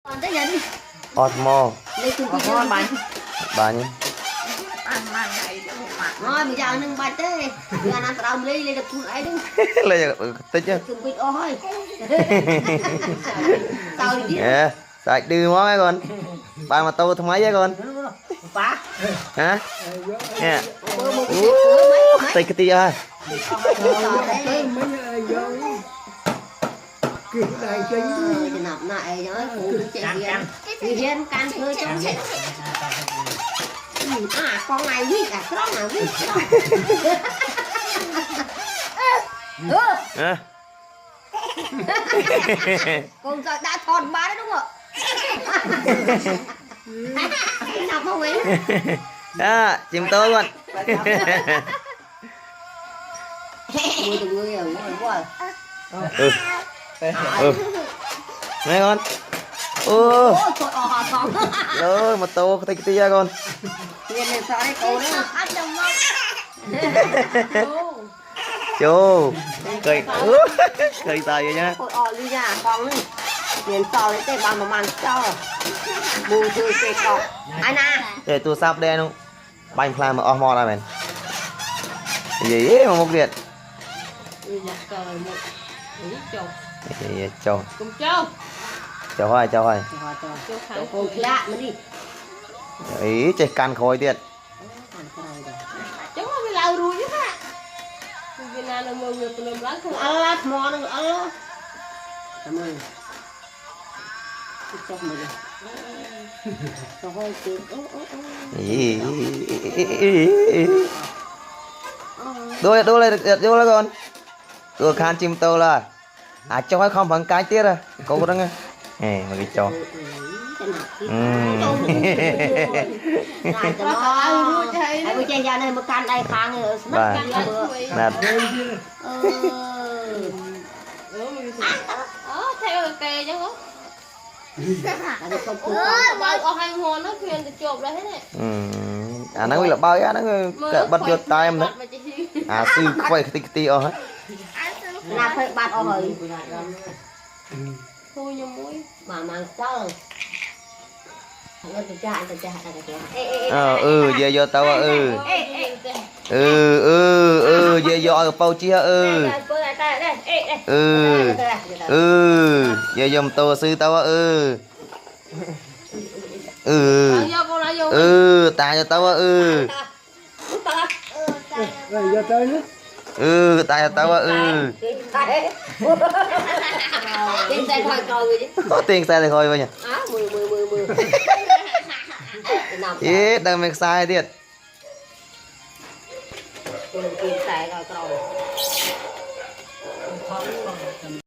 Còn tới giờ đi. Osmo Lấy cùng cái con bài. bà nhỉ. Rồi bây giờ nâng bài thế. Giờ nó tao lấy được cùng ấy đi. Lấy tích chứ. Cùng quýt ôi. Sao đi? Sạch đưa món ấy con. Bà mà tôi thằng mấy vậy con. Ba. Hả? Nè. Tích cái tia ơi. Nạp lại nói cùng chị Hiền can thưa trong hết. À con này biết à, con nào biết. Con đã thòn ba đấy đúng không ạ? Nào không ấy? Đó, chim tôi luôn. Mua từng người rồi, quá. Này con. Ôi trời ơi con. Rồi một tô tích cái tia con. Hiền này sợ đấy cô đó. Ăn đồng mông. Chú cười cười sao vậy nhá. Ôi ôi đi ra con đi. Hiền sợ đấy tê bà mà mang cho. Bù thư tê con. Anh à. Để tôi sắp đen không? Bánh phàm mà Osmo ra mình. Gì mà một việc. Gì cho. Cùng châu. Cho hoài. Cho con lạ mà đi. Ý chơi can khôi tiệt. Cháu mới lau rồi chứ hả? Vì nào là mọi người còn lắm không? Ăn lát mò nó ăn. Cảm ơn. Chọc mày đi. Cho hơi kịp. Đôi lên con. Đôi khan chim tàu là. À cho hay không bằng cái tiết à. Cô đó nghe. Nè mà cái cho. Hãy bữa trên ra đây một can đây khang rồi. Nè. Theo kề chứ không? Bao hành hồn nó khuyên được chụp đấy thế này. À nó là bao á nó bật vô tay em đó. À sư quay cái tí hết. Là phải bạt ở hơi. Thôi nhiều mũi. Mà mang cho. Giờ vô tao giờ vô ở bao chia giờ dùm tô sư tao tài cho tao tài cho tao Tiền xe thôi coi chứ. có tiền xe thì thôi vậy nhỉ. Ý đang make sai thiệt. Tiền xe rồi.